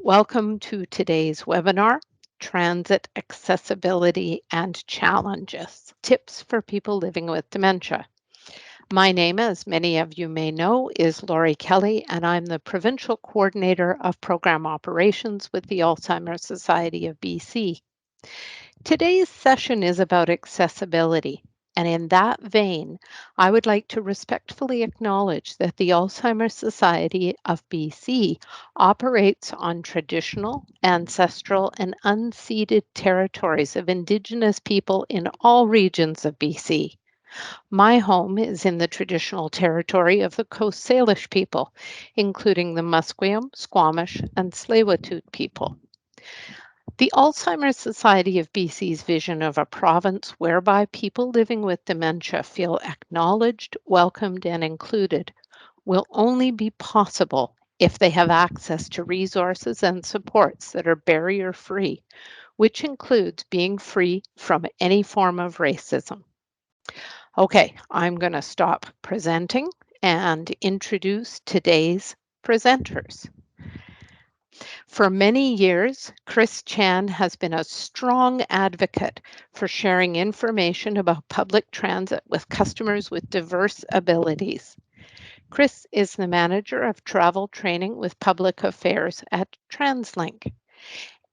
Welcome to today's webinar, Transit Accessibility and Challenges, Tips for People Living with Dementia. My name, as many of you may know, is Laurie Kelly, and I'm the Provincial Coordinator of Program Operations with the Alzheimer's Society of BC. Today's session is about accessibility, and in that vein, I would like to respectfully acknowledge that the Alzheimer's Society of BC operates on traditional, ancestral, and unceded territories of Indigenous people in all regions of BC. My home is in the traditional territory of the Coast Salish people, including the Musqueam, Squamish, and Tsleil-Waututh people. The Alzheimer's Society of BC's vision of a province whereby people living with dementia feel acknowledged, welcomed, and included will only be possible if they have access to resources and supports that are barrier-free, which includes being free from any form of racism. Okay, I'm going to stop presenting and introduce today's presenters. For many years, Chris Chan has been a strong advocate for sharing information about public transit with customers with diverse abilities. Chris is the manager of travel training with public affairs at TransLink.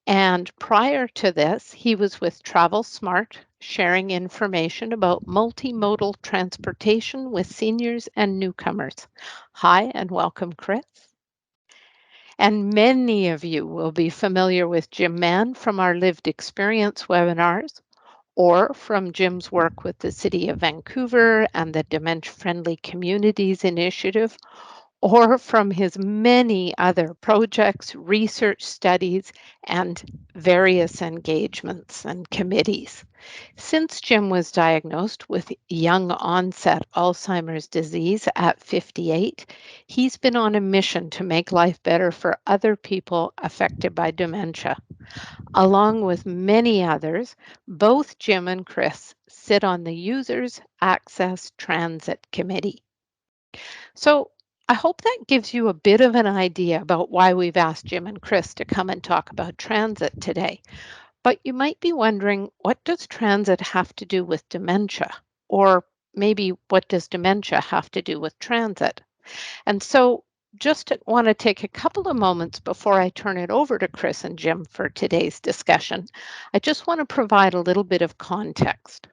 And prior to this, he was with Travel Smart, sharing information about multimodal transportation with seniors and newcomers. Hi, and welcome, Chris. And many of you will be familiar with Jim Mann from our lived experience webinars, or from Jim's work with the City of Vancouver and the Dementia-Friendly Communities Initiative, or from his many other projects, research studies, and various engagements and committees. Since Jim was diagnosed with young onset Alzheimer's disease at 58, he's been on a mission to make life better for other people affected by dementia. Along with many others, both Jim and Chris sit on the Users Access Transit Committee. So I hope that gives you a bit of an idea about why we've asked Jim and Chris to come and talk about transit today. But you might be wondering, what does transit have to do with dementia? Or maybe what does dementia have to do with transit? And so just want to take a couple of moments before I turn it over to Chris and Jim for today's discussion. I just want to provide a little bit of context.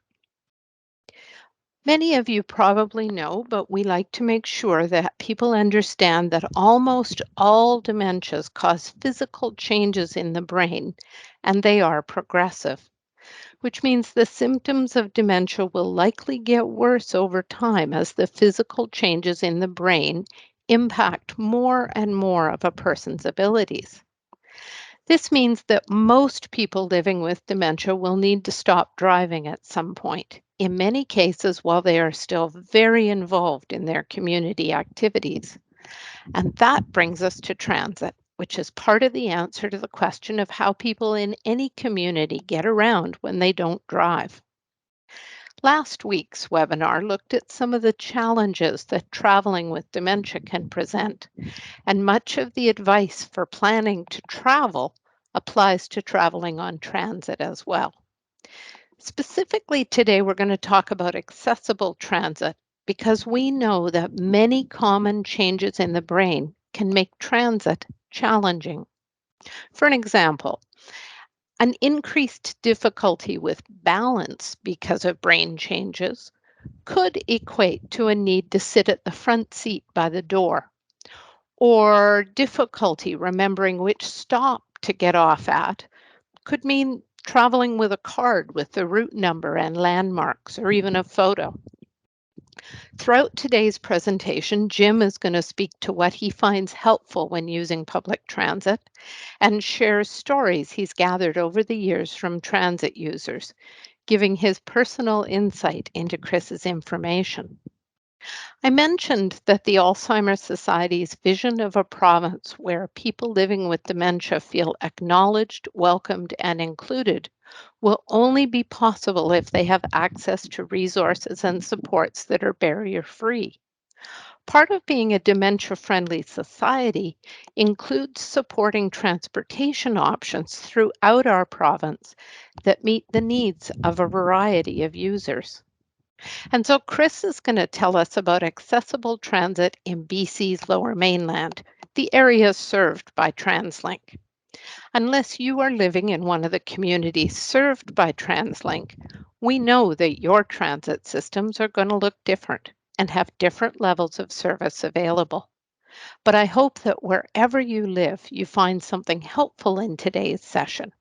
Many of you probably know, but we like to make sure that people understand that almost all dementias cause physical changes in the brain, and they are progressive, which means the symptoms of dementia will likely get worse over time as the physical changes in the brain impact more and more of a person's abilities. This means that most people living with dementia will need to stop driving at some point, in many cases while they are still very involved in their community activities. And that brings us to transit, which is part of the answer to the question of how people in any community get around when they don't drive. Last week's webinar looked at some of the challenges that traveling with dementia can present, and much of the advice for planning to travel applies to traveling on transit as well. Specifically today, we're going to talk about accessible transit because we know that many common changes in the brain can make transit challenging. For an example, an increased difficulty with balance because of brain changes could equate to a need to sit at the front seat by the door, or difficulty remembering which stop to get off at could mean traveling with a card with the route number and landmarks, or even a photo. Throughout today's presentation, Jim is going to speak to what he finds helpful when using public transit and shares stories he's gathered over the years from transit users, giving his personal insight into Chris's information. I mentioned that the Alzheimer's Society's vision of a province where people living with dementia feel acknowledged, welcomed, and included will only be possible if they have access to resources and supports that are barrier-free. Part of being a dementia-friendly society includes supporting transportation options throughout our province that meet the needs of a variety of users. And so Chris is going to tell us about accessible transit in BC's Lower Mainland, the areas served by TransLink. Unless you are living in one of the communities served by TransLink, we know that your transit systems are going to look different and have different levels of service available. But I hope that wherever you live, you find something helpful in today's session,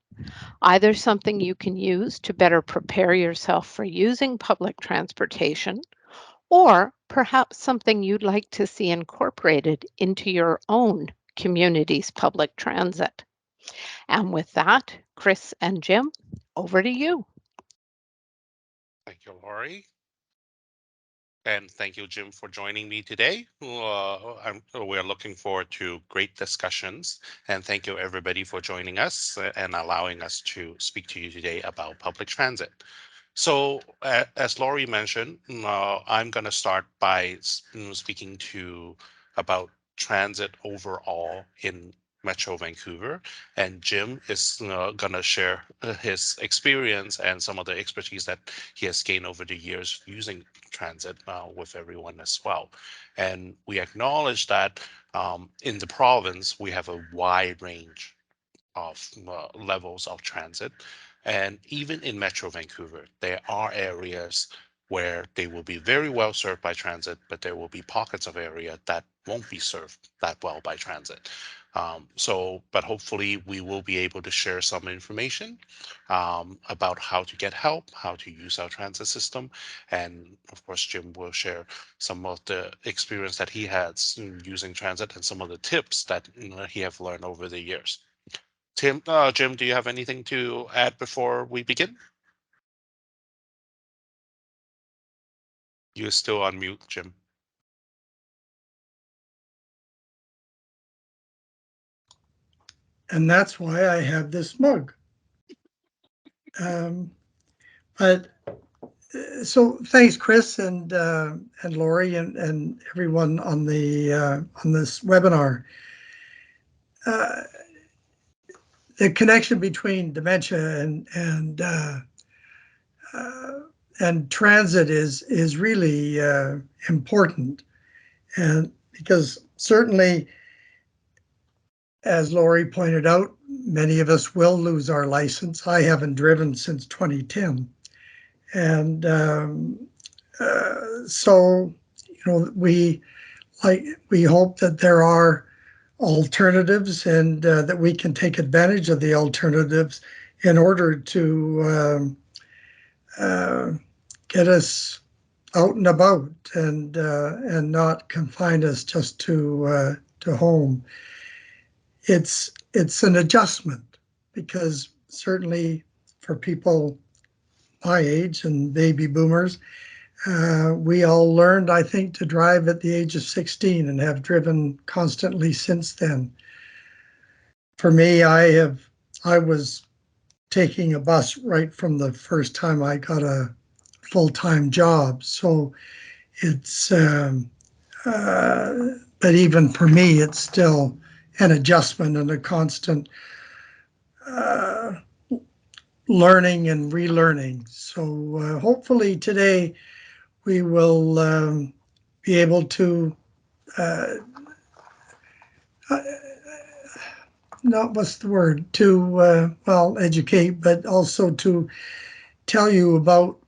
either something you can use to better prepare yourself for using public transportation, or perhaps something you'd like to see incorporated into your own community's public transit. And with that, Chris and Jim, over to you. Thank you, Laurie. And thank you, Jim, for joining me today. We're looking forward to great discussions. And thank you, everybody, for joining us and allowing us to speak to you today about public transit. So, as Laurie mentioned, I'm going to start by speaking to about transit overall in Metro Vancouver, and Jim is going to share his experience and some of the expertise that he has gained over the years using transit with everyone as well. And we acknowledge that in the province we have a wide range of levels of transit. And even in Metro Vancouver, there are areas where they will be very well served by transit, but there will be pockets of area that won't be served that well by transit. But hopefully we will be able to share some information about how to get help, how to use our transit system. And of course, Jim will share some of the experience that he has using transit and some of the tips that he have learned over the years. Jim, do you have anything to add before we begin? You're still on mute, Jim. And that's why I have this mug. But so thanks, Chris and Laurie and everyone on this webinar. The connection between dementia and transit is really important, and because certainly, as Laurie pointed out, many of us will lose our license. I haven't driven since 2010. And so, we hope that there are alternatives and that we can take advantage of the alternatives in order to get us out and about and not confine us just to home. It's an adjustment, because certainly for people my age and baby boomers, we all learned, I think, to drive at the age of 16 and have driven constantly since then. For me, I was taking a bus right from the first time I got a full-time job. So it's, but even for me, it's still an adjustment and a constant learning and relearning. So hopefully today we will be able to not what's the word to educate, but also to tell you about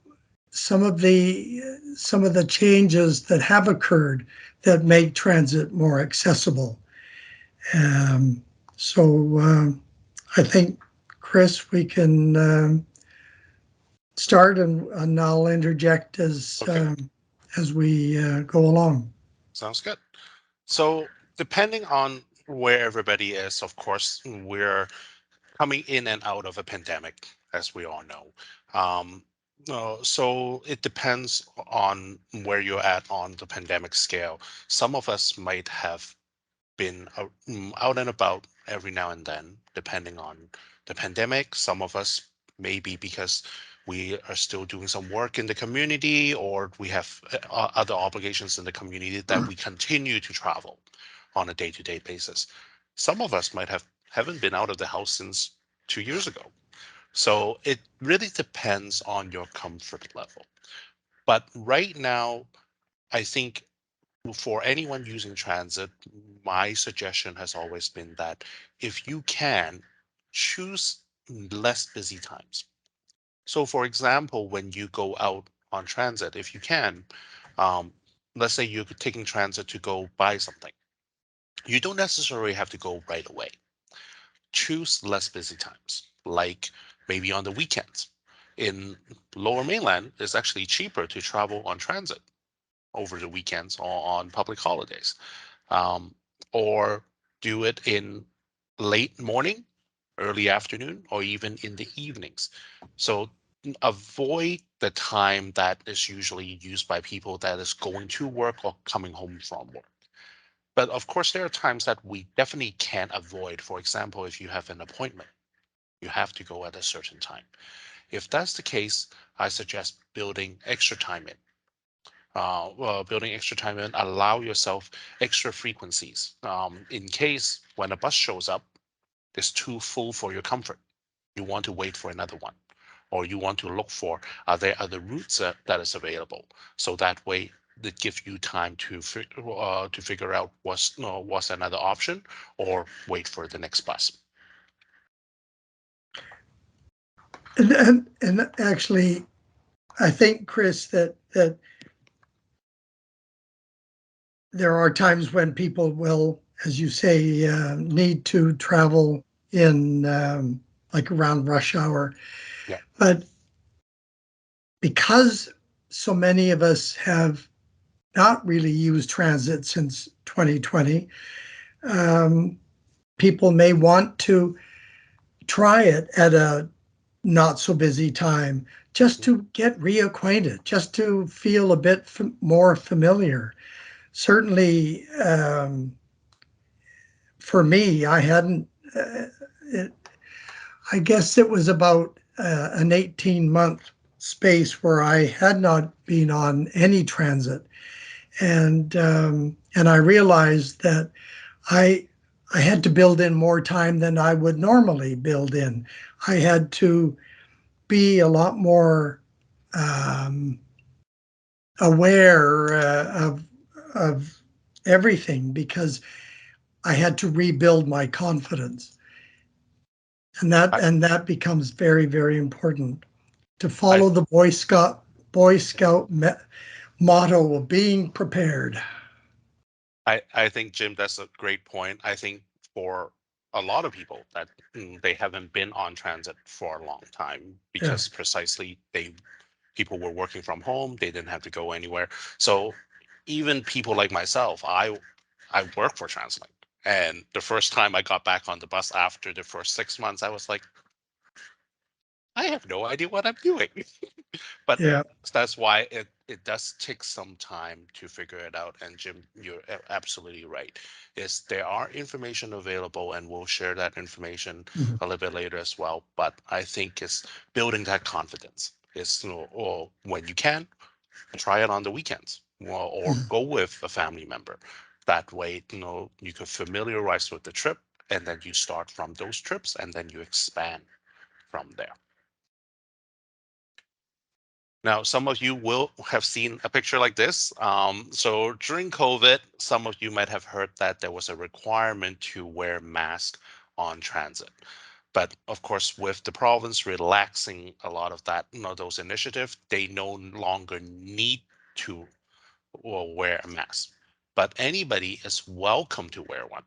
some of the changes that have occurred that make transit more accessible. So I think, Chris, we can start, and I'll interject as we go along. Sounds good. So, depending on where everybody is, of course, we're coming in and out of a pandemic, as we all know. Um, so it depends on where you're at on the pandemic scale. Some of us might have been out and about every now and then, depending on the pandemic. Some of us maybe because we are still doing some work in the community, or we have other obligations in the community that we continue to travel on a day-to-day basis. Some of us haven't been out of the house since 2 years ago. So it really depends on your comfort level. But right now, I think for anyone using transit, my suggestion has always been that if you can, choose less busy times. So, for example, when you go out on transit, if you can, um, let's say you're taking transit to go buy something, you don't necessarily have to go right away. Choose less busy times, like maybe on the weekends. In Lower Mainland, it's actually cheaper to travel on transit over the weekends or on public holidays, um, or do it in late morning, early afternoon, or even in the evenings. So avoid the time that is usually used by people that is going to work or coming home from work. But of course, there are times that we definitely can't avoid. For example, if you have an appointment, you have to go at a certain time. If that's the case, I suggest building extra time in, allow yourself extra frequencies. In case when a bus shows up, it's too full for your comfort. You want to wait for another one, or you want to look for are there other routes that is available. So that way, it gives you time to figure out what's another option, or wait for the next bus. And actually, I think, Chris, that there are times when people will, as you say, need to travel in like around rush hour. Yeah. But because so many of us have not really used transit since 2020, people may want to try it at a not so busy time just to get reacquainted, just to feel a bit more familiar. Certainly, for me, I hadn't, it, I guess it was about an 18-month space where I had not been on any transit. And I realized that I I had to build in more time than I would normally build in. I had to be a lot more um, aware of everything because I had to rebuild my confidence, I, and that becomes very, very important to I follow the Boy Scout motto of being prepared. I think, Jim, that's a great point. I think for a lot of people that they haven't been on transit for a long time Yeah, because precisely people were working from home, they didn't have to go anywhere. So even people like myself, I work for TransLink. And the first time I got back on the bus after the first 6 months, I was like, I have no idea what I'm doing. But yeah. that's why it does take some time to figure it out. And Jim, you're absolutely right. Is there are information available, and we'll share that information Mhm. a little bit later as well. But I think it's building that confidence. Is or when you can, try it on the weekends, or Mhm. go with a family member. That way, you could familiarize with the trip, and then you start from those trips, and then you expand from there. Now, some of you will have seen a picture like this. So during COVID, some of you might have heard that there was a requirement to wear mask on transit. But of course, with the province relaxing a lot of that, those initiatives, they no longer need to wear a mask. But anybody is welcome to wear one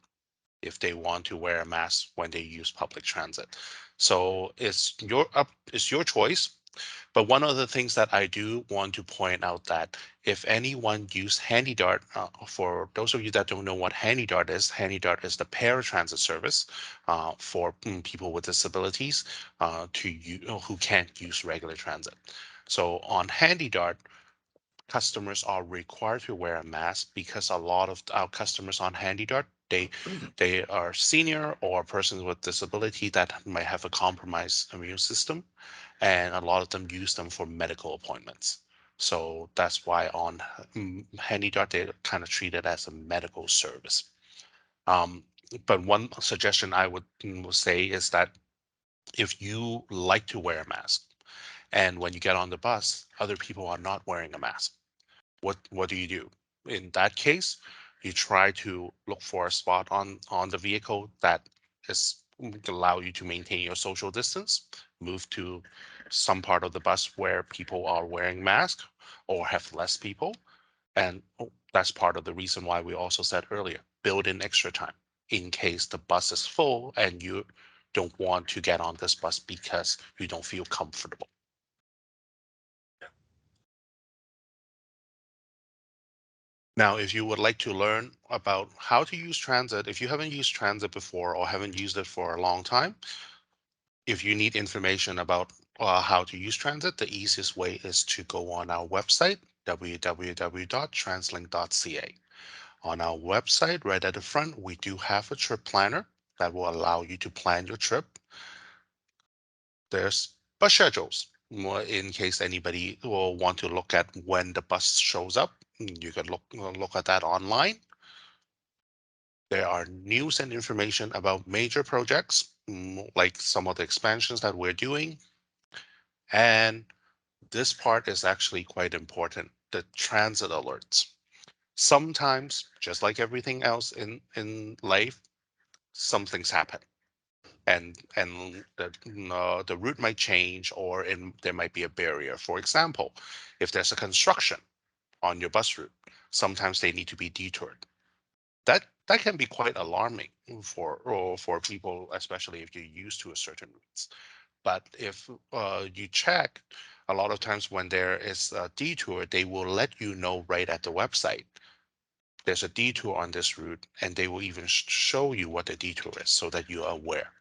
if they want to wear a mask when they use public transit. So it's your choice. But one of the things that I do want to point out that if anyone use HandyDart, for those of you that don't know what HandyDart is the paratransit service for people with disabilities who can't use regular transit. So on HandyDart, customers are required to wear a mask because a lot of our customers on HandyDart they are senior or persons with disability that might have a compromised immune system, and a lot of them use them for medical appointments. So that's why on Handycar they kind of treat it as a medical service. Um, but one suggestion I would say is that if you like to wear a mask, and when you get on the bus, other people are not wearing a mask, what do you do? In that case, you try to look for a spot on the vehicle that is allow you to maintain your social distance, move to some part of the bus where people are wearing masks or have less people. And that's part of the reason why we also said earlier, build in extra time in case the bus is full and you don't want to get on this bus because you don't feel comfortable. Now, if you would like to learn about how to use transit, if you haven't used transit before or haven't used it for a long time, if you need information about how to use transit, the easiest way is to go on our website, www.translink.ca. On our website, right at the front, we do have a trip planner that will allow you to plan your trip. There's bus schedules in case anybody will want to look at when the bus shows up. You can look at that online. There are news and information about major projects, like some of the expansions that we're doing. And this part is actually quite important, the transit alerts. Sometimes, just like everything else in life, some things happen. And the route might change, or there might be a barrier. For example, if there's a construction on your bus route, sometimes they need to be detoured. That can be quite alarming for people, especially if you're used to a certain routes. But if you check, a lot of times when there is a detour, they will let you know right at the website. There's a detour on this route, and they will even show you what the detour is so that you are aware.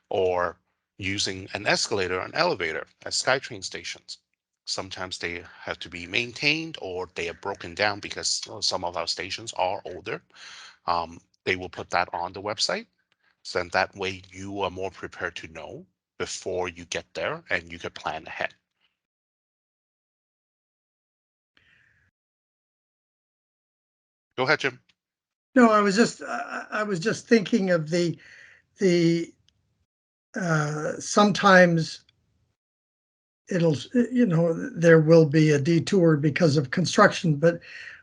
Or using an escalator or an elevator at SkyTrain stations. Sometimes they have to be maintained or they are broken down because some of our stations are older. They will put that on the website. So then that way you are more prepared to know before you get there and you can plan ahead. Go ahead, Jim. No, I was just thinking of the sometimes it'll, there will be a detour because of construction, but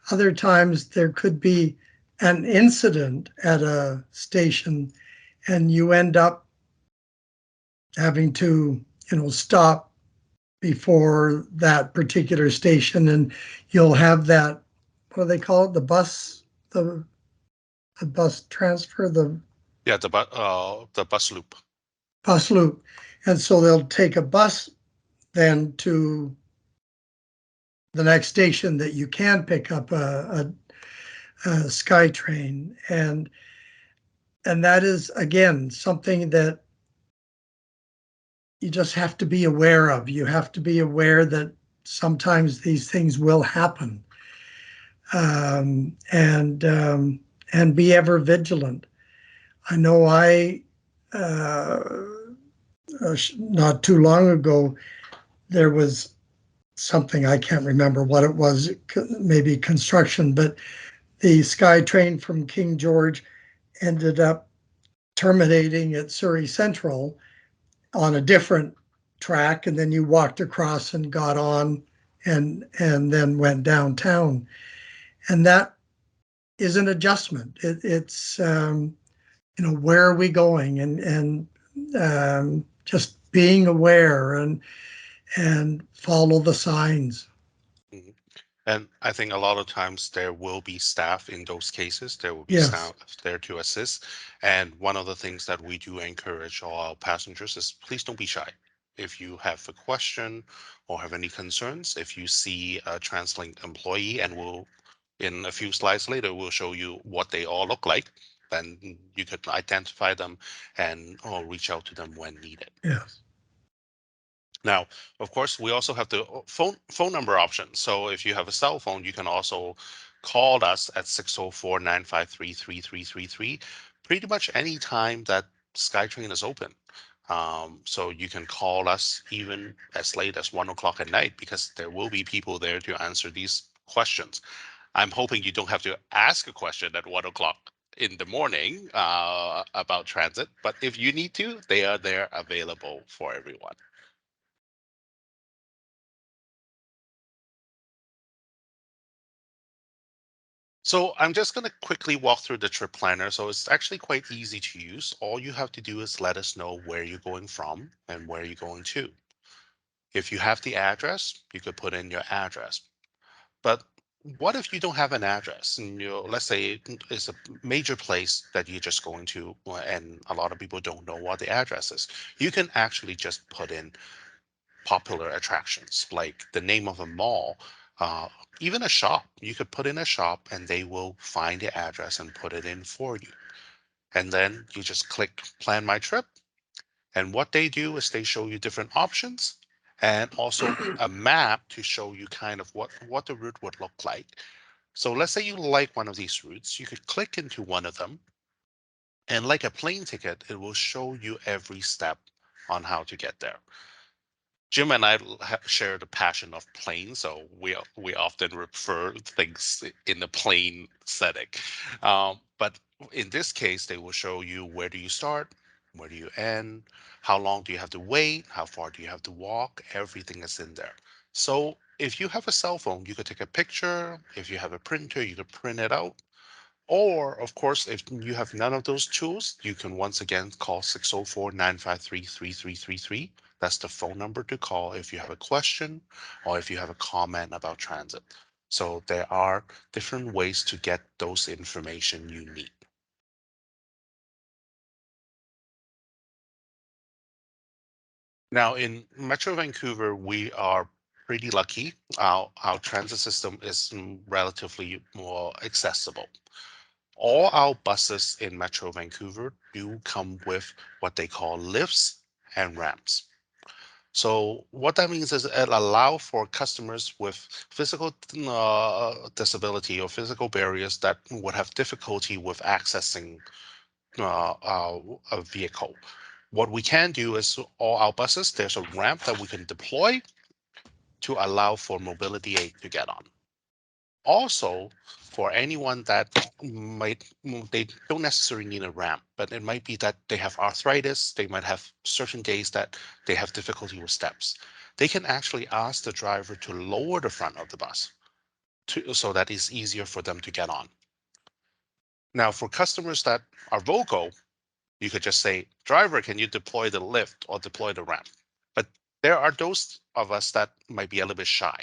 other times there could be an incident at a station and you end up having to, stop before that particular station, and you'll have that, what do they call it? The bus transfer, Yeah, the bus loop. bus loop. And so they'll take a bus then to the next station that you can pick up a SkyTrain. And that is, again, something that you just have to be aware of. You have to be aware that sometimes these things will happen, um, and um, and be ever vigilant. I know not too long ago, there was something, I can't remember what it was, maybe construction, but the SkyTrain from King George ended up terminating at Surrey Central on a different track, and then you walked across and got on and then went downtown. And that is an adjustment. It's where are we going, and just being aware and follow the signs. Mhm. And I think a lot of times there will be staff in those cases. There will be Yes. staff there to assist. And one of the things that we do encourage all our passengers is please don't be shy. If you have a question or have any concerns, if you see a TransLink employee, and we'll, in a few slides later, we'll show you what they all look like, then you could identify them and or reach out to them when needed. Yes. Now, of course, we also have the phone number option. So if you have a cell phone, you can also call us at 604-953-3333 pretty much any time that SkyTrain is open. So you can call us even as late as 1 o'clock at night because there will be people there to answer these questions. I'm hoping you don't have to ask a question at 1 o'clock in the morning about transit, but if you need to, they are there available for everyone. So I'm just going to quickly walk through the trip planner. So it's actually quite easy to use. All you have to do is let us know where you're going from and where you're going to. If you have the address, you could put in your address. But what if you don't have an address and let's say it's a major place that you're just going to and a lot of people don't know what the address is. You can actually just put in popular attractions like the name of a mall, uh, even a shop. You could put in a shop and they will find the address and put it in for you. And then you just click plan my trip. And what they do is they show you different options and also a map to show you kind of what the route would look like. So let's say you like one of these routes, you could click into one of them and like a plane ticket, it will show you every step on how to get there. Jim and I share the passion of planes, so we often refer things in the plane setting. But in this case, they will show you where do you start, where do you end, how long do you have to wait, how far do you have to walk. Everything is in there. So if you have a cell phone, you could take a picture. If you have a printer, you could print it out. Or, of course, if you have none of those tools, you can once again call 604-953-3333. That's the phone number to call if you have a question or if you have a comment about transit. So there are different ways to get those information you need. Now, in Metro Vancouver, we are pretty lucky. Our transit system is relatively more accessible. All our buses in Metro Vancouver do come with what they call lifts and ramps. So what that means is it allows for customers with physical disability or physical barriers that would have difficulty with accessing a vehicle. What we can do is all our buses, there's a ramp that we can deploy to allow for mobility aid to get on. Also, for anyone that they don't necessarily need a ramp, but it might be that they have arthritis, they might have certain days that they have difficulty with steps. They can actually ask the driver to lower the front of the bus so that it's easier for them to get on. Now, for customers that are vocal, you could just say, driver, can you deploy the lift or deploy the ramp? But there are those of us that might be a little bit shy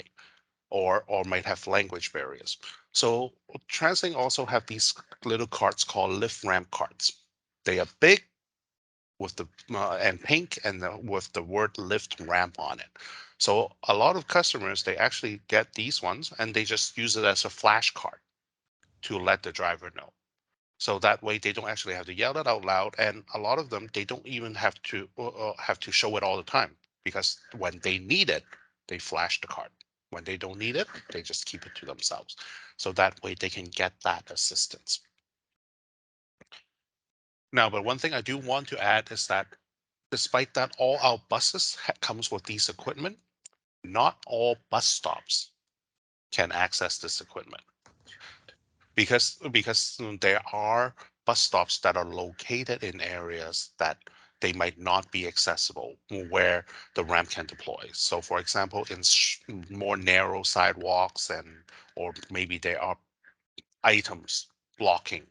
or might have language barriers. So TransLink also have these little carts called lift ramp carts. They are big with the and pink and with the word lift ramp on it. So a lot of customers they actually get these ones and they just use it as a flash card to let the driver know. So that way they don't actually have to yell it out loud, and a lot of them they don't even have to show it all the time because when they need it, they flash the card. When they don't need it, they just keep it to themselves. So that way they can get that assistance. Now, but one thing I do want to add is that despite that all our buses comes with these equipment, not all bus stops can access this equipment. Because there are bus stops that are located in areas that they might not be accessible where the ramp can deploy. So for example, in more narrow sidewalks and or maybe there are items blocking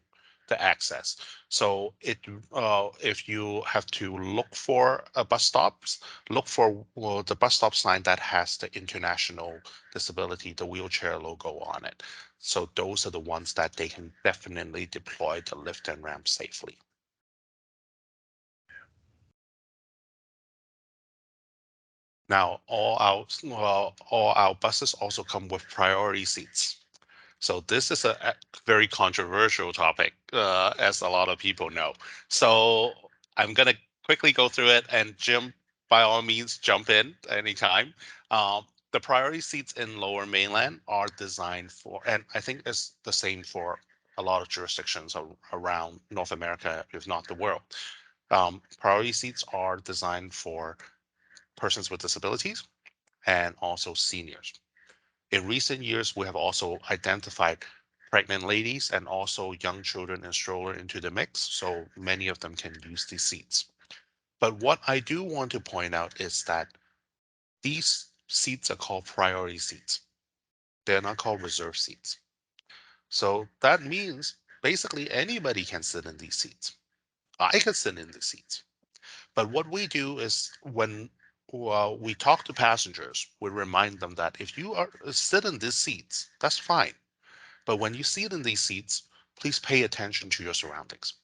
the access. So if you have to look for a bus stops, look for the bus stop sign that has the international disability, the wheelchair logo on it. So those are the ones that they can definitely deploy the lift and ramp safely. Now, all our buses also come with priority seats. So this is a very controversial topic, as a lot of people know. So I'm gonna quickly go through it, and Jim, by all means, jump in anytime. Um, The priority seats in Lower Mainland are designed for, and I think it's the same for a lot of jurisdictions around North America, if not the world. Priority seats are designed for persons with disabilities and also seniors. In recent years, we have also identified pregnant ladies and also young children in stroller into the mix, so many of them can use these seats. But what I do want to point out is that these seats are called priority seats. They're not called reserve seats. So that means basically anybody can sit in these seats. I could sit in these seats. But what we do is when we talk to passengers, we remind them that if you are sit in these seats, that's fine. But when you sit in these seats, please pay attention to your surroundings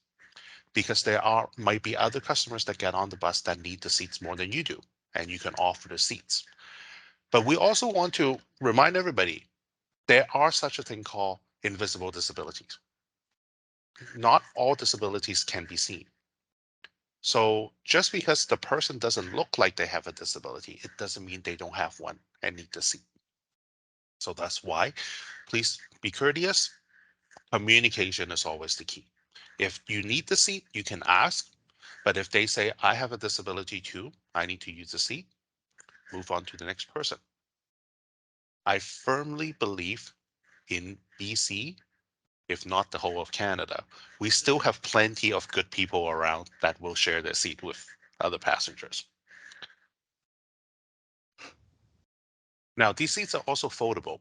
because there might be other customers that get on the bus that need the seats more than you do, and you can offer the seats. But we also want to remind everybody there are such a thing called invisible disabilities. Not all disabilities can be seen. So just because the person doesn't look like they have a disability, it doesn't mean they don't have one and need the seat. So that's why please be courteous. Communication is always the key. If you need the seat, you can ask. But if they say, I have a disability too, I need to use the seat, move on to the next person. I firmly believe in BC, if not the whole of Canada, we still have plenty of good people around that will share their seat with other passengers. Now, these seats are also foldable.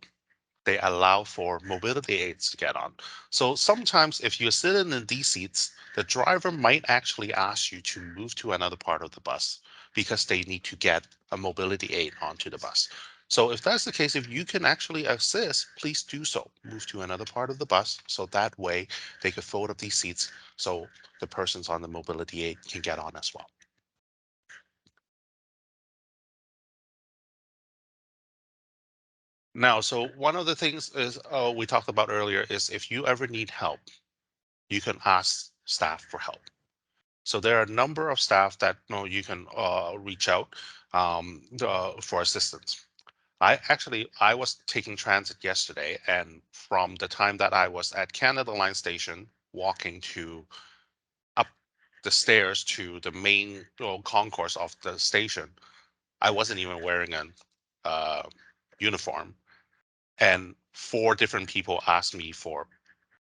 They allow for mobility aids to get on. So sometimes if you're sitting in these seats, the driver might actually ask you to move to another part of the bus because they need to get a mobility aid onto the bus. So if that's the case, if you can actually assist, please do so. Move to another part of the bus so that way they could fold up these seats so the persons on the mobility aid can get on as well. Now, so one of the things is we talked about earlier is if you ever need help, you can ask staff for help. So there are a number of staff that you can reach out for assistance. I was taking transit yesterday, and from the time that I was at Canada Line Station, walking to up the stairs to the main concourse of the station, I wasn't even wearing an uniform, and 4 different people asked me for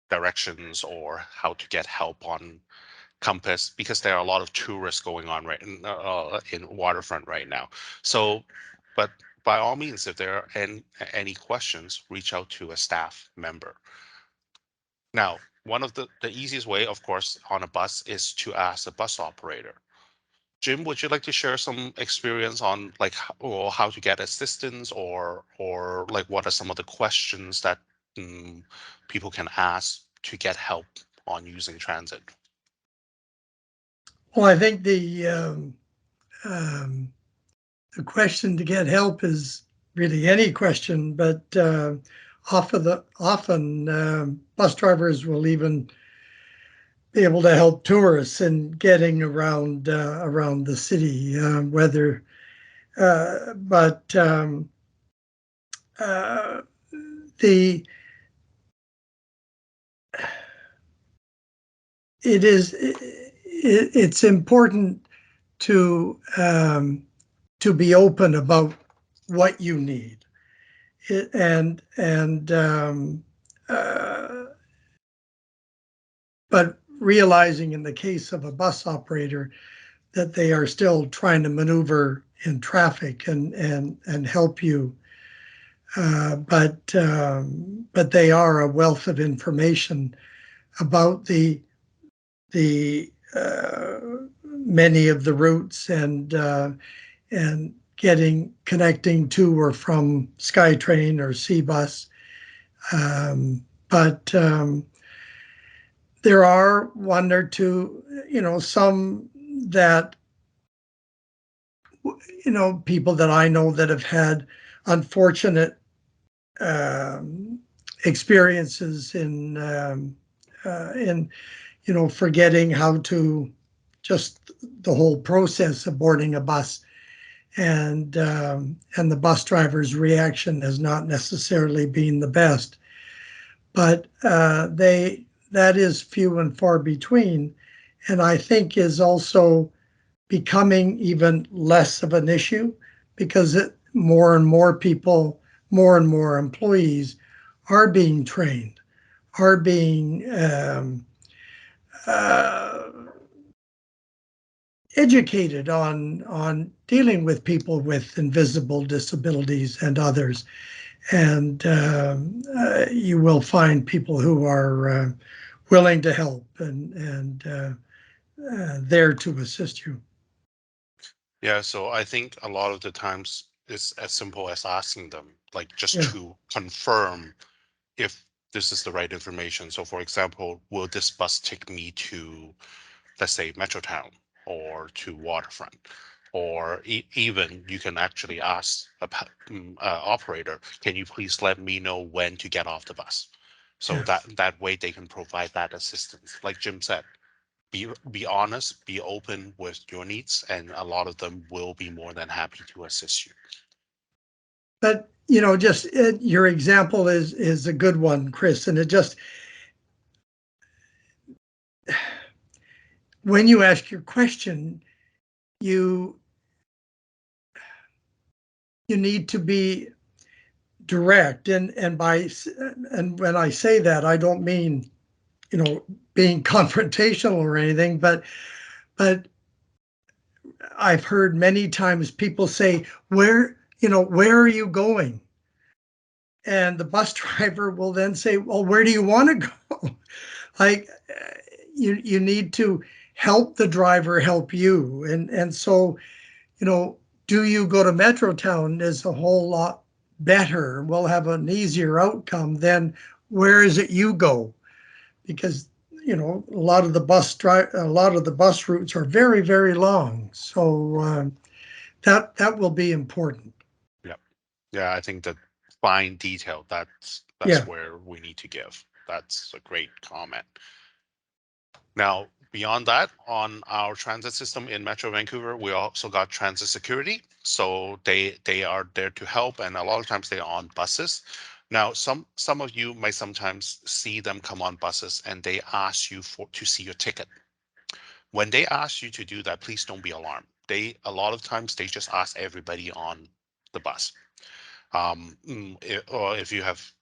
directions or how to get help on Compass because there are a lot of tourists going on in waterfront right now. So, but by all means, if there are any questions, reach out to a staff member. Now, one of the easiest way, of course, on a bus is to ask the bus operator. Jim, would you like to share some experience on like or how to get assistance or like what are some of the questions that people can ask to get help on using transit? Well, I think the question to get help is really any question, but often bus drivers will even be able to help tourists in getting around around the city, whether but the it's important to be open about what you need, but realizing in the case of a bus operator that they are still trying to maneuver in traffic and help you, but they are a wealth of information about the many of the routes and connecting to or from SkyTrain or SeaBus. But there are one or two, some that, people that I know that have had unfortunate experiences in forgetting how to just the whole process of boarding a bus and the bus driver's reaction has not necessarily been the best. But that is few and far between, and I think is also becoming even less of an issue because more and more people, more and more employees are being trained, are being uh, educated on dealing with people with invisible disabilities and others. And you will find people who are willing to help and there to assist you. Yeah, so I think a lot of the times it's as simple as asking them, like just Yeah. to confirm if this is the right information. So for example, will this bus take me to, let's say, Metrotown or to Waterfront? Or even you can actually ask a operator, can you please let me know when to get off the bus? So Yes. that way they can provide that assistance. Like Jim said, be honest, be open with your needs, and a lot of them will be more than happy to assist you. But just your example is a good one, Chris, and it just when you ask your question, you need to be direct, and when I say that, I don't mean being confrontational or anything, but I've heard many times people say, where are you going? And the bus driver will then say, well, where do you want to go? Like, you need to help the driver help you. And so, do you go to Metrotown is a whole lot better. We'll have an easier outcome than where is it you go? Because a lot of the bus routes are very, very long. So that will be important. Yeah, yeah, I think that fine detail, that's Yeah. where we need to give. That's a great comment. Now, beyond that, on our transit system in Metro Vancouver, we also got transit security. So they are there to help, and a lot of times they're on buses. Now, some of you might sometimes see them come on buses, and they ask you to see your ticket. When they ask you to do that, please don't be alarmed. A lot of times they just ask everybody on the bus. Or if you have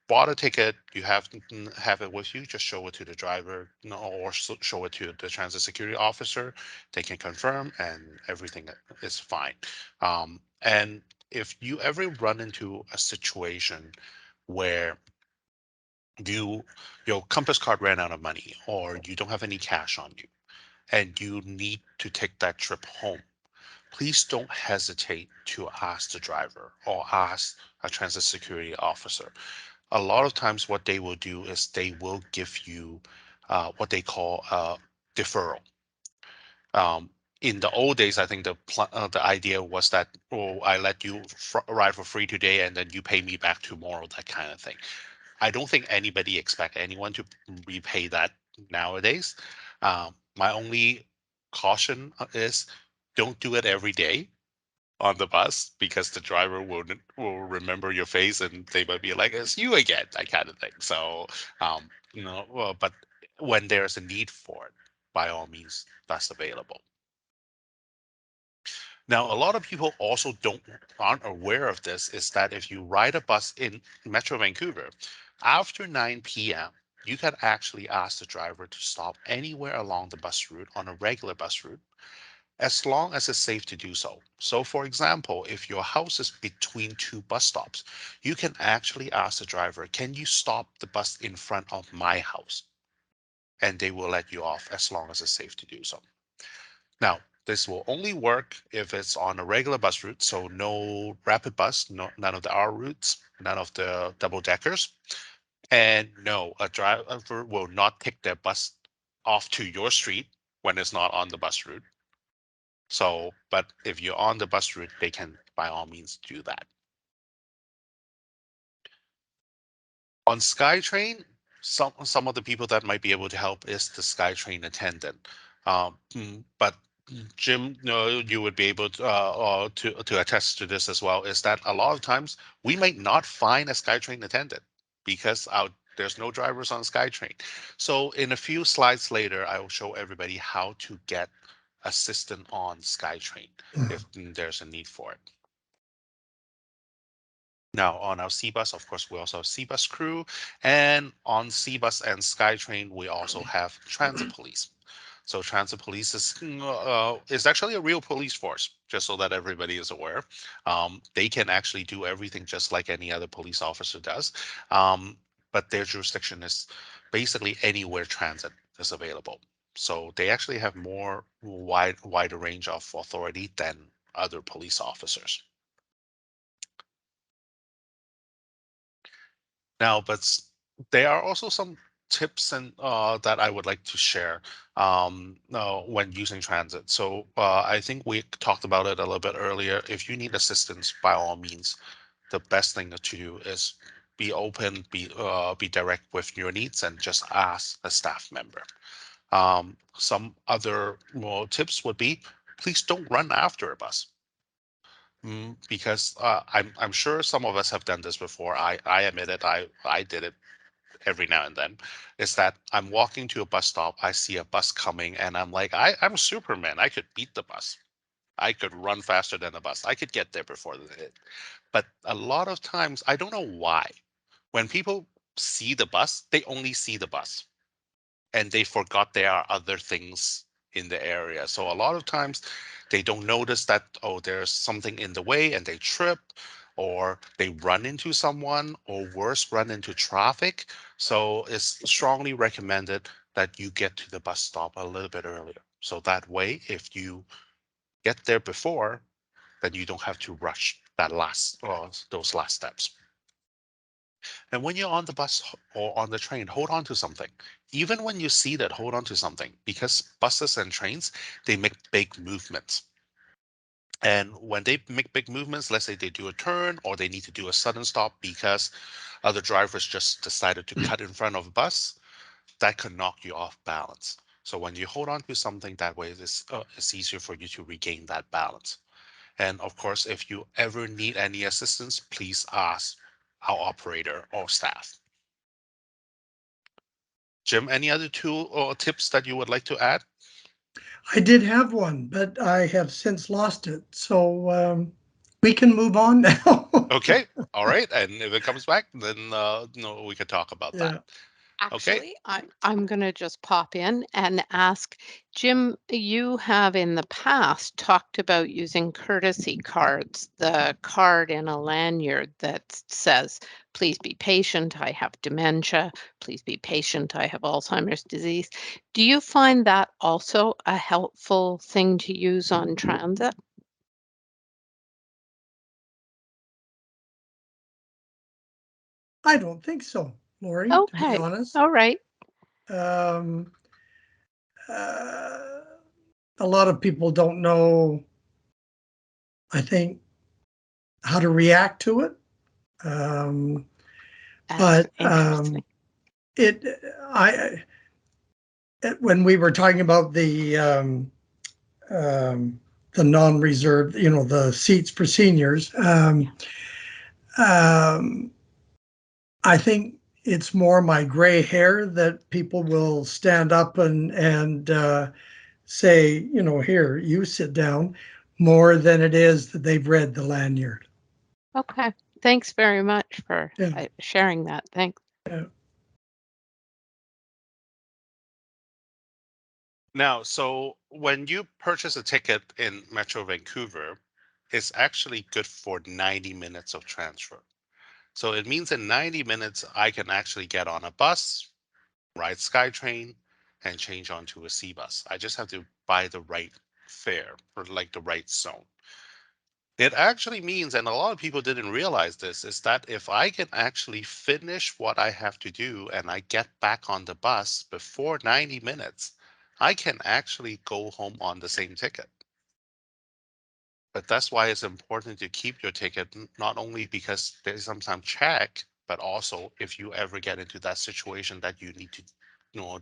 bought a ticket, you have it with you, just show it to the driver, or show it to the transit security officer. They can confirm, and everything is fine. And if you ever run into a situation where you your compass card ran out of money, or you don't have any cash on you, and you need to take that trip home, please don't hesitate to ask the driver or ask a transit security officer. A lot of times, what they will do is they will give you what they call a deferral. Um, in the old days, I think the idea was that, oh, I let you ride for free today, and then you pay me back tomorrow, that kind of thing. I don't think anybody expect anyone to repay that nowadays. My only caution is, don't do it every day on the bus, because the driver will remember your face, and they might be like, it's you again, that kind of thing. So well, but when there's a need for it, by all means, that's available. Now, a lot of people also aren't aware of this, is that if you ride a bus in Metro Vancouver after 9 p.m., you can actually ask the driver to stop anywhere along the bus route on a regular bus route, as long as it's safe to do so. So for example, if your house is between two bus stops, you can actually ask the driver, can you stop the bus in front of my house? And they will let you off as long as it's safe to do so. Now, this will only work if it's on a regular bus route, so no rapid bus, none of the R routes, none of the double deckers. And no, a driver will not take their bus off to your street when it's not on the bus route. So, but if you're on the bus route, they can by all means do that. On SkyTrain, some of the people that might be able to help is the SkyTrain attendant. But Jim, you would be able to attest to this as well, is that a lot of times we might not find a SkyTrain attendant because there's no drivers on SkyTrain. So in a few slides later, I will show everybody how to get assistant on SkyTrain if there's a need for it. Now on our C-Bus, of course, we also have C-Bus crew, and on C-Bus and SkyTrain, we also have transit police. So transit police is actually a real police force, just so that everybody is aware. They can actually do everything just like any other police officer does, but their jurisdiction is basically anywhere transit is available. So they actually have more wider range of authority than other police officers. Now, there are also some tips and that I would like to share when using transit. So I think we talked about it a little bit earlier. If you need assistance, by all means, the best thing to do is be open, be direct with your needs, and just ask a staff member. Some other more tips would be, please don't run after a bus. Because I'm sure some of us have done this before. I admit it. I did it every now and then. Is that I'm walking to a bus stop, I see a bus coming, and I'm like, I'm Superman. I could beat the bus. I could run faster than the bus. I could get there before it. But a lot of times, I don't know why. When people see the bus, they only see the bus and they forgot there are other things in the area. So a lot of times they don't notice that, oh, there's something in the way and they trip or they run into someone or worse, run into traffic. So it's strongly recommended that you get to the bus stop a little bit earlier. So that way, if you get there before, then you don't have to rush those last steps. And when you're on the bus or on the train, hold on to something. Even when you see that, hold on to something because buses and trains, they make big movements. And when they make big movements, let's say they do a turn or they need to do a sudden stop because other drivers just decided to cut in front of a bus, that could knock you off balance. So when you hold on to something that way, it's easier for you to regain that balance. And of course, if you ever need any assistance, please ask our operator or staff. Jim, any other tool or tips that you would like to add? I did have one, but I have since lost it. So we can move on now. Okay, all right. And if it comes back, then no, we can talk about that. Yeah. Okay. Actually, I'm going to just pop in and ask Jim, you have in the past talked about using courtesy cards, the card in a lanyard that says, please be patient, I have dementia, please be patient, I have Alzheimer's disease. Do you find that also a helpful thing to use on transit? I don't think so, Lori, to be Okay, honest. all right. Um, uh, a lot of people don't know, I think, how to react to it. Um, That's but interesting. it, I, when we were talking about um, the non-reserved, the seats for seniors, um, I think it's more my gray hair that people will stand up and say, here, you sit down, more than it is that they've read the lanyard. Okay. Thanks very much for Yeah. sharing that. Thanks. Yeah. Now, so when you purchase a ticket in Metro Vancouver, it's actually good for 90 minutes of transfer. So it means in 90 minutes, I can actually get on a bus, ride SkyTrain, and change onto a C bus. I just have to buy the right fare or like the right zone. It actually means, and a lot of people didn't realize this, is that if I can actually finish what I have to do and I get back on the bus before 90 minutes, I can actually go home on the same ticket. But that's why it's important to keep your ticket, not only because they sometimes check, but also if you ever get into that situation that you need to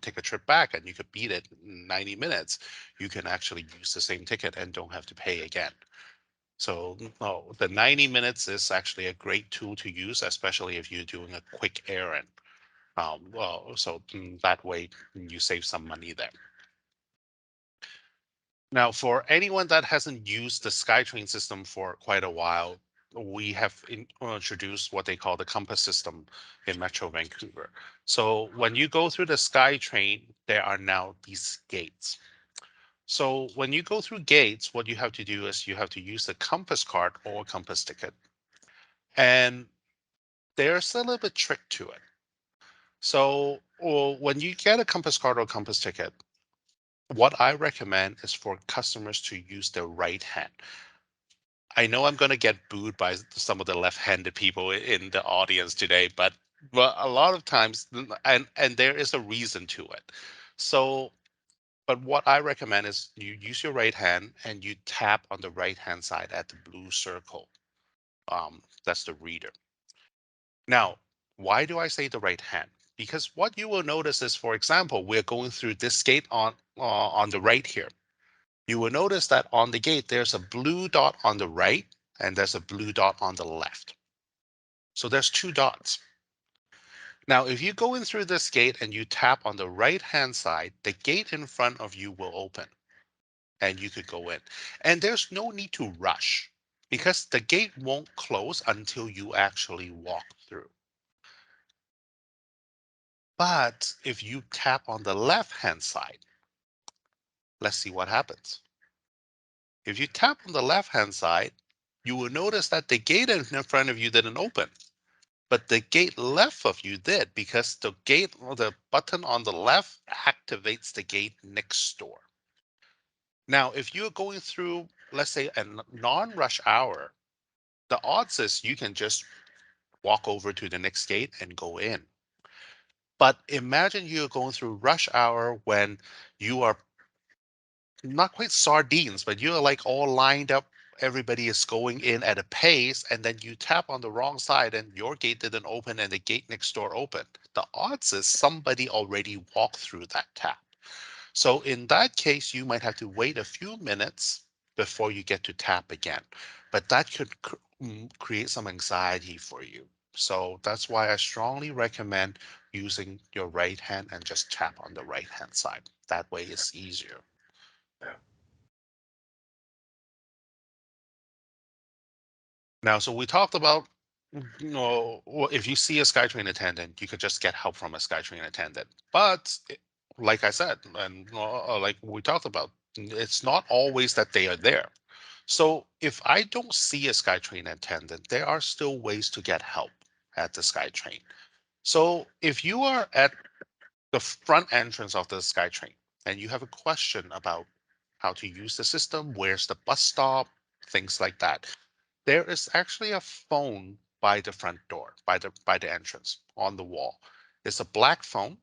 take a trip back and you could beat it in 90 minutes, you can actually use the same ticket and don't have to pay again. So the 90 minutes is actually a great tool to use, especially if you're doing a quick errand. So that way you save some money there. Now, for anyone that hasn't used the SkyTrain system for quite a while, we have introduced what they call the compass system in Metro Vancouver. So when you go through the SkyTrain, there are now these gates. So when you go through gates, what you have to do is you have to use the compass card or compass ticket. And there's a little bit trick to it. So when you get a compass card or compass ticket, what I recommend is for customers to use their right hand. I know I'm going to get booed by some of the left-handed people in the audience today, but a lot of times, and there is a reason to it. So, but what I recommend is you use your right hand and you tap on the right-hand side at the blue circle. That's the reader. Now, why do I say the right hand? Because what you will notice is, for example, we're going through this gate on the right here. You will notice that on the gate, there's a blue dot on the right and there's a blue dot on the left. So there's two dots. Now, if you go in through this gate and you tap on the right-hand side, the gate in front of you will open and you could go in. And there's no need to rush because the gate won't close until you actually walk through. But if you tap on the left-hand side, let's see what happens. If you tap on the left-hand side, you will notice that the gate in front of you didn't open, but the gate left of you did because the gate or the button on the left activates the gate next door. Now, if you're going through, let's say, a non-rush hour, the odds is you can just walk over to the next gate and go in. But imagine you're going through rush hour when you are not quite sardines, but you're like all lined up. Everybody is going in at a pace, and then you tap on the wrong side, and your gate didn't open, and the gate next door opened. The odds is somebody already walked through that tap. So in that case, you might have to wait a few minutes before you get to tap again. But that could create some anxiety for you. So that's why I strongly recommend using your right hand and just tap on the right hand side. That way it's easier. Now, so we talked about, if you see a SkyTrain attendant, you could just get help from a SkyTrain attendant. But like I said, and like we talked about, it's not always that they are there. So if I don't see a SkyTrain attendant, there are still ways to get help at the SkyTrain. So if you are at the front entrance of the SkyTrain and you have a question about how to use the system, where's the bus stop, things like that, there is actually a phone by the front door, by the entrance on the wall. It's a black phone.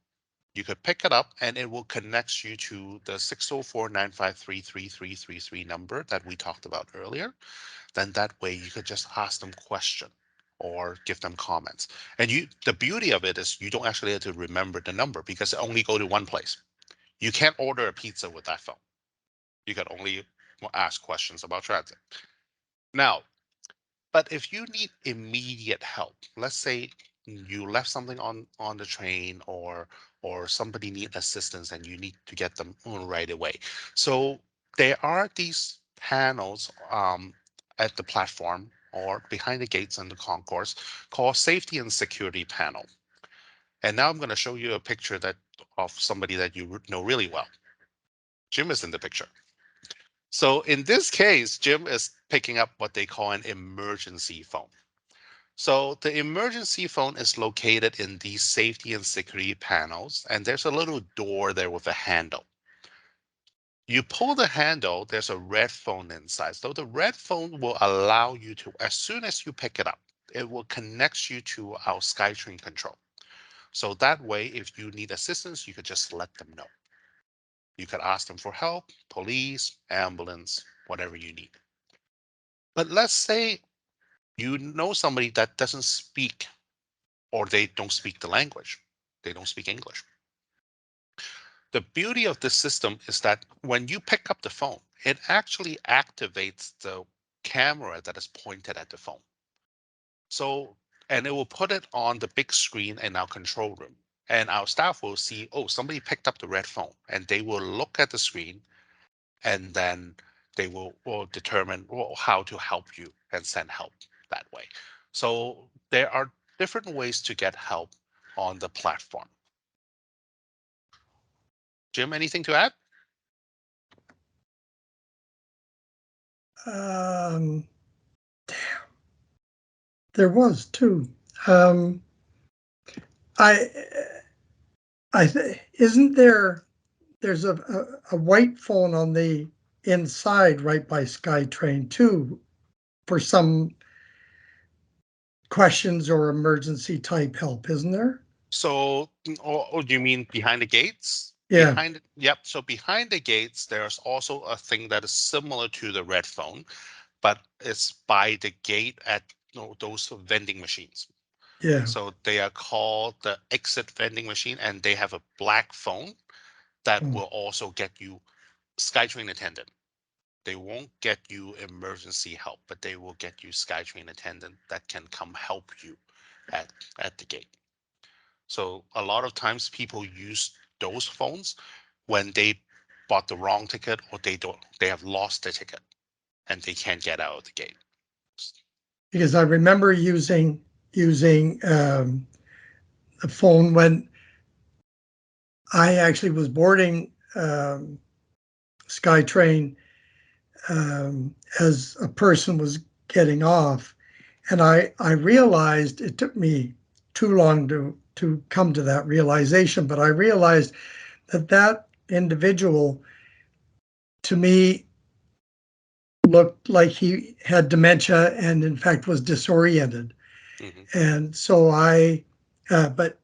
You could pick it up and it will connect you to the 604-953-3333 number that we talked about earlier. Then that way you could just ask them question or give them comments. And the beauty of it is you don't actually have to remember the number because it only go to one place. You can't order a pizza with that phone. You can only ask questions about transit. Now, but if you need immediate help, let's say you left something on the train or somebody need assistance and you need to get them right away. So there are these panels at the platform or behind the gates and the concourse called safety and security panel. And now I'm going to show you a picture that of somebody that you know really well. Jim is in the picture. So in this case, Jim is picking up what they call an emergency phone. So the emergency phone is located in these safety and security panels, and there's a little door there with a handle. You pull the handle, there's a red phone inside. So the red phone will allow you to, as soon as you pick it up, it will connect you to our SkyTrain control. So that way, if you need assistance, you could just let them know. You could ask them for help, police, ambulance, whatever you need. But let's say you know somebody that doesn't speak or they don't speak the language. They don't speak English. The beauty of this system is that when you pick up the phone, it actually activates the camera that is pointed at the phone. So, and it will put it on the big screen in our control room. And our staff will see, oh, somebody picked up the red phone, and they will look at the screen, and then they will determine how to help you and send help that way. So there are different ways to get help on the platform. Jim, anything to add? Damn, there was too. Um, I, isn't there? There's a white phone on the inside right by SkyTrain too, for some questions or emergency type help, isn't there? So, or do you mean behind the gates? Yeah, Yep. So behind the gates, there's also a thing that is similar to the red phone, but it's by the gate at those vending machines. yeah. So they are called the exit vending machine, and they have a black phone that Oh, will also get you SkyTrain attendant. They won't get you emergency help, but they will get you SkyTrain attendant that can come help you at the gate. So a lot of times people use those phones when they bought the wrong ticket, or they have lost the ticket and they can't get out of the gate. because I remember using the phone when I actually was boarding SkyTrain as a person was getting off, and I realized it took me too long to come to that realization, but I realized that individual to me looked like he had dementia and in fact was disoriented. Hmm. And so but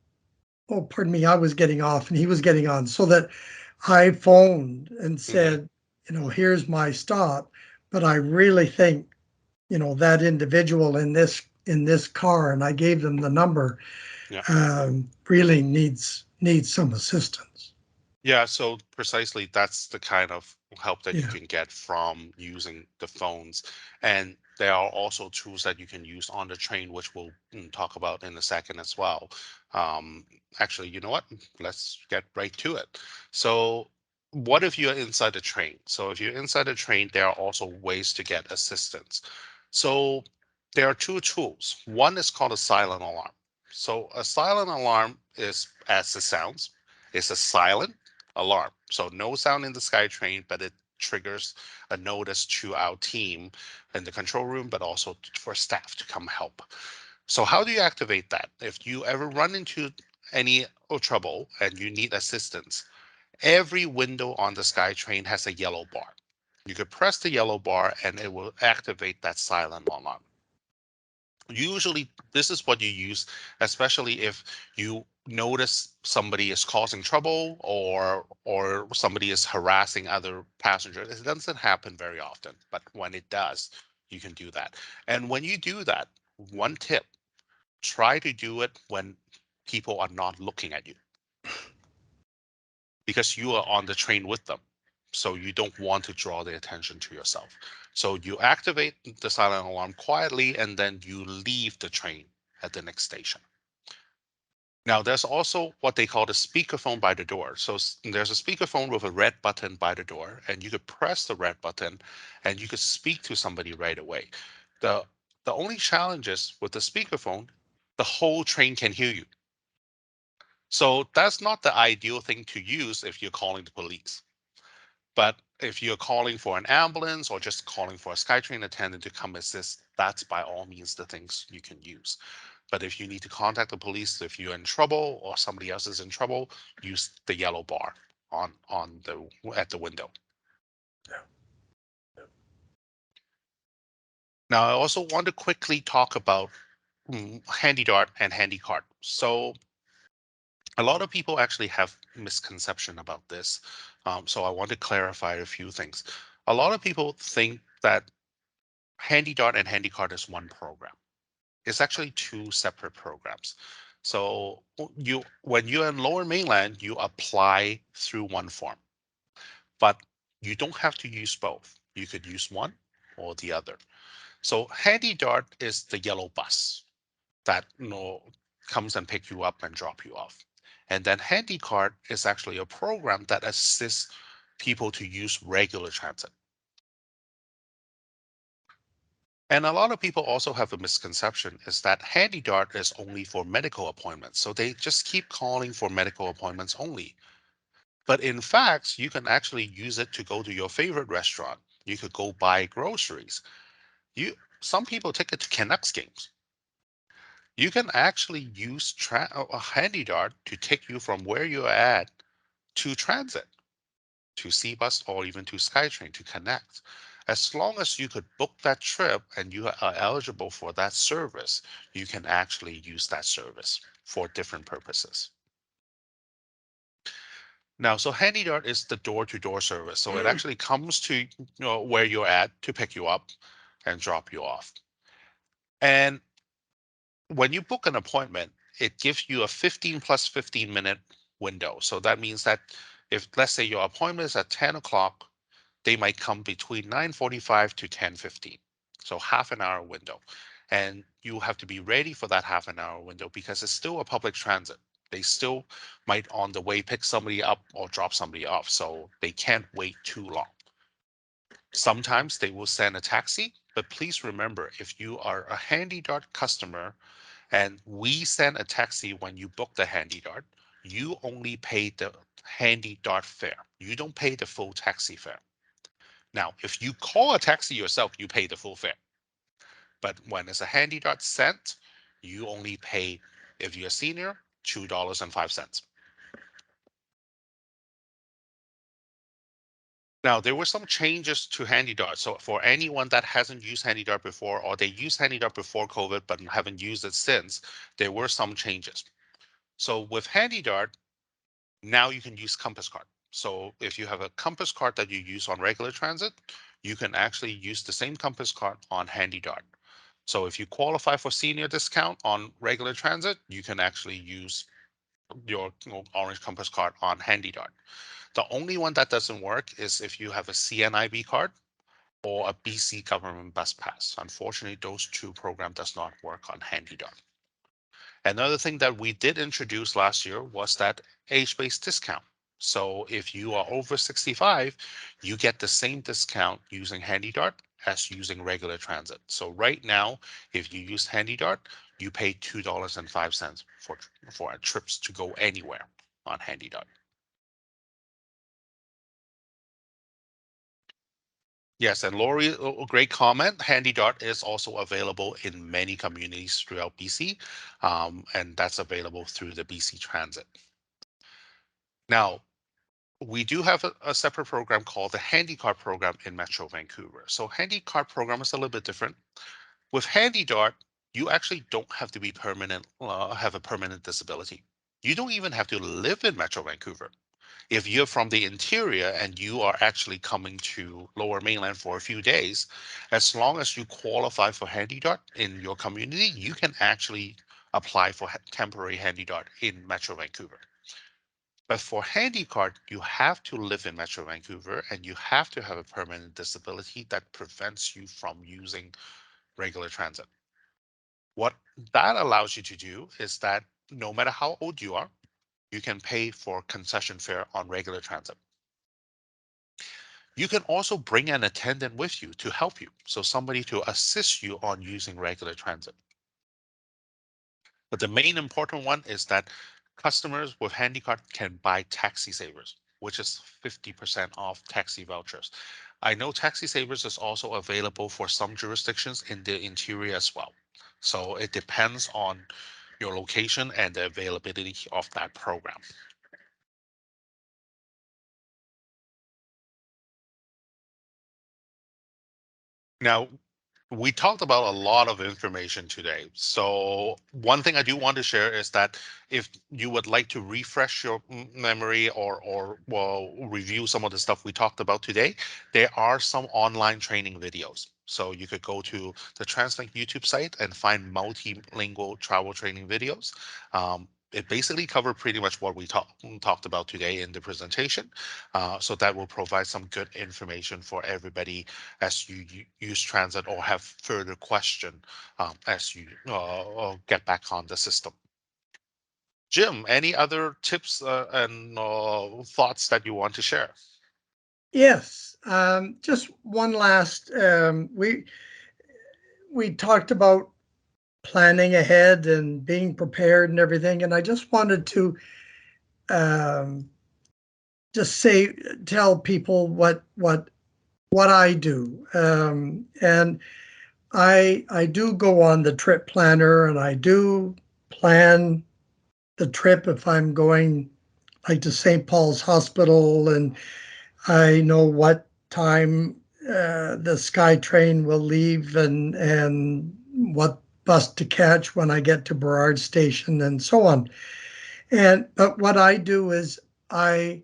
oh, pardon me, I was getting off and he was getting on, so that I phoned and Hmm. said, here's my stop. But I really think, that individual in this car, and I gave them the number, Yeah. really needs some assistance. Yeah, so precisely that's the kind of help that you Yeah. can get from using the phones. And there are also tools that you can use on the train, which we'll talk about in a second as well. Actually, you know what? Let's get right to it. So, what if you're inside the train? So, if you're inside the train, there are also ways to get assistance. So, there are two tools. One is called a silent alarm. So, a silent alarm is as it sounds, it's a silent alarm. So no sound in the SkyTrain, but it triggers a notice to our team in the control room, but also for staff to come help. So how do you activate that? If you ever run into any trouble and you need assistance, every window on the SkyTrain has a yellow bar. You could press the yellow bar and it will activate that silent alarm. Usually this is what you use, especially if you notice somebody is causing trouble, or somebody is harassing other passengers. It doesn't happen very often, but when it does, you can do that. And when you do that, one tip, try to do it when people are not looking at you, because you are on the train with them. So you don't want to draw the attention to yourself. So you activate the silent alarm quietly, and then you leave the train at the next station. Now, there's also what they call the speakerphone by the door. So there's a speakerphone with a red button by the door, and you could press the red button and you could speak to somebody right away. The the only challenge is with the speakerphone, the whole train can hear you. So that's not the ideal thing to use if you're calling the police. But if you're calling for an ambulance or just calling for a SkyTrain attendant to come assist, that's by all means the things you can use. But if you need to contact the police, if you're in trouble or somebody else is in trouble, use the yellow bar on the at the window. Now, I also want to quickly talk about Handy Dart and Handy Cart. So a lot of people actually have misconception about this. So I want to clarify a few things. A lot of people think that Handy Dart and Handy Cart is one program. It's actually two separate programs. So when you're in Lower Mainland, you apply through one form, but you don't have to use both. You could use one or the other. So Handy Dart is the yellow bus that comes and pick you up and drop you off. And then Handycard is actually a program that assists people to use regular transit. And a lot of people also have a misconception is that HandyDart is only for medical appointments. So they just keep calling for medical appointments only. But in fact, you can actually use it to go to your favorite restaurant. You could go buy groceries. Some people take it to Canucks games. You can actually use a HandyDart to take you from where you're at to transit, to C-Bus, or even to SkyTrain to connect. As long as you could book that trip and you are eligible for that service, you can actually use that service for different purposes. Now, so HandyDart is the door-to-door service. So it actually comes to where you're at to pick you up and drop you off. And when you book an appointment, it gives you a 15 plus 15-minute window. So that means that if, let's say, your appointment is at 10 o'clock, they might come between 9:45 to 10:15. So half an hour window. And you have to be ready for that half an hour window because it's still a public transit. They still might on the way pick somebody up or drop somebody off. So they can't wait too long. Sometimes they will send a taxi, but please remember, if you are a HandyDart customer and we send a taxi when you book the HandyDart, you only pay the HandyDart fare. You don't pay the full taxi fare. Now, if you call a taxi yourself, you pay the full fare. But when it's a HandyDart sent, you only pay, if you're a senior, $2.05. Now, there were some changes to HandyDart. So for anyone that hasn't used HandyDart before, or they used HandyDart before COVID but haven't used it since, there were some changes. So with HandyDart, now you can use Compass Card. So if you have a Compass Card that you use on regular transit, you can actually use the same Compass Card on HandyDart. So if you qualify for senior discount on regular transit, you can actually use your Orange Compass card on HandyDart. The only one that doesn't work is if you have a CNIB card or a BC government bus pass. Unfortunately, those two programs does not work on HandyDart. Another thing that we did introduce last year was that age-based discount. So if you are over 65, you get the same discount using HandyDart as using regular transit. So right now, if you use HandyDart, you pay $2.05 for trips to go anywhere on HandyDart. Yes, and Lori, great comment. HandyDart is also available in many communities throughout BC, and that's available through the BC Transit. Now, we do have a separate program called the Handycar program in Metro Vancouver. So Handycar program is a little bit different. With HandyDart, you actually don't have to be have a permanent disability. You don't even have to live in Metro Vancouver. If you're from the interior and you are actually coming to Lower Mainland for a few days, as long as you qualify for HandyDart in your community, you can actually apply for temporary HandyDart in Metro Vancouver. But for HandyCard, you have to live in Metro Vancouver and you have to have a permanent disability that prevents you from using regular transit. What that allows you to do is that no matter how old you are, you can pay for concession fare on regular transit. You can also bring an attendant with you to help you, so somebody to assist you on using regular transit. But the main important one is that customers with HandyCard can buy taxi savers, which is 50% off taxi vouchers. I know taxi savers is also available for some jurisdictions in the interior as well. So it depends on your location and the availability of that program. Now, we talked about a lot of information today. So one thing I do want to share is that if you would like to refresh your memory or well, review some of the stuff we talked about today, there are some online training videos. So you could go to the TransLink YouTube site and find multilingual travel training videos. It basically covered pretty much what we talked about today in the presentation. So that will provide some good information for everybody as you use transit or have further question as you get back on the system. Jim, any other tips and thoughts that you want to share? Yes, just one last. We talked about planning ahead and being prepared and everything, and I just wanted to just tell people what I do, and I do go on the trip planner, and I do plan the trip if I'm going like to St. Paul's Hospital, and I know what time the SkyTrain will leave and what bus to catch when I get to Burrard Station and so on. But what I do is I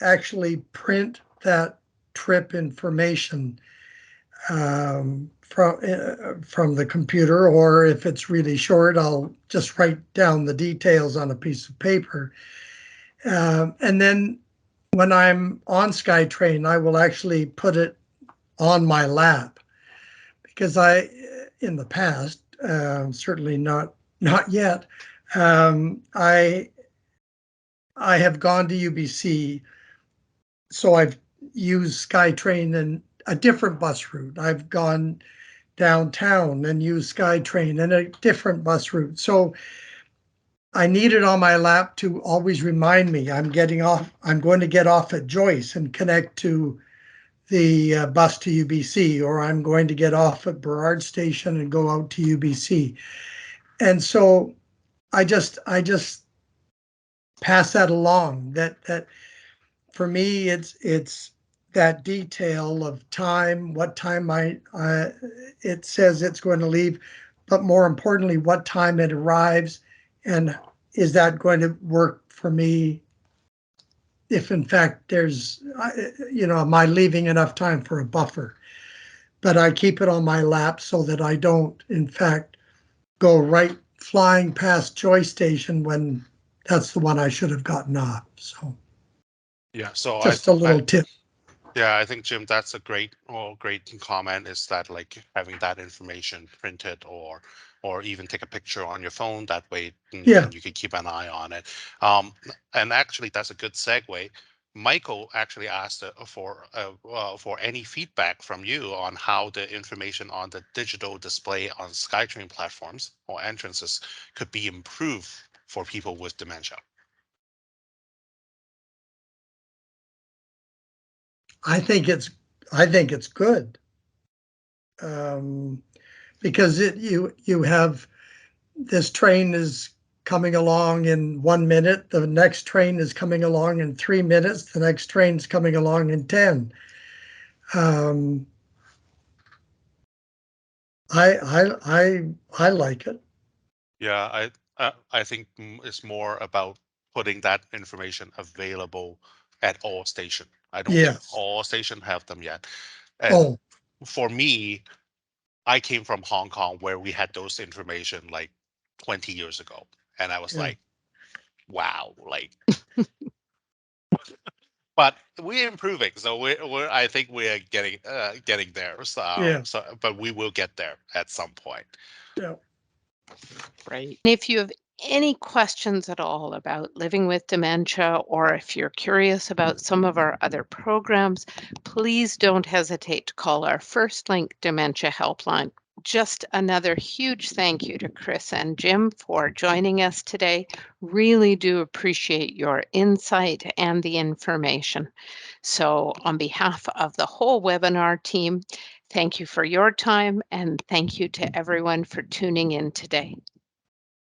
actually print that trip information from the computer, or if it's really short, I'll just write down the details on a piece of paper. And then when I'm on SkyTrain, I will actually put it on my lap, because in the past, certainly not yet, I have gone to UBC, so I've used SkyTrain in a different bus route. I've gone downtown and used SkyTrain in a different bus route. So I need it on my lap to always remind me I'm going to get off at Joyce and connect to the bus to UBC, or I'm going to get off at Burrard Station and go out to UBC. And so I just pass that along, that for me, it's that detail of time, what time it says it's going to leave, but more importantly, what time it arrives, and is that going to work for me if in fact there's, am I leaving enough time for a buffer? But I keep it on my lap so that I don't, in fact, go right flying past Joy Station when that's the one I should have gotten off. So Yeah, so just a little tip. Yeah, I think Jim, that's a great comment, is that like having that information printed or even take a picture on your phone. That way, Yeah. then you can keep an eye on it. And actually, that's a good segue. Michael actually asked for any feedback from you on how the information on the digital display on SkyTrain platforms or entrances could be improved for people with dementia. I think it's good, because you have, this train is coming along in 1 minute, the next train is coming along in 3 minutes, the next train's coming along in 10. I like it. Yeah, I think it's more about putting that information available at all station. I don't think Yes. all station have them yet. And Oh, for me, I came from Hong Kong where we had those information like 20 years ago, and I was yeah. like, wow, like. But we're improving, so I think we're getting there. Yeah. But we will get there at some point. Yeah. Right. If you have any questions at all about living with dementia, or if you're curious about some of our other programs, please don't hesitate to call our First Link Dementia Helpline. Just another huge thank you to Chris and Jim for joining us today. Really do appreciate your insight and the information. So on behalf of the whole webinar team, thank you for your time, and thank you to everyone for tuning in today.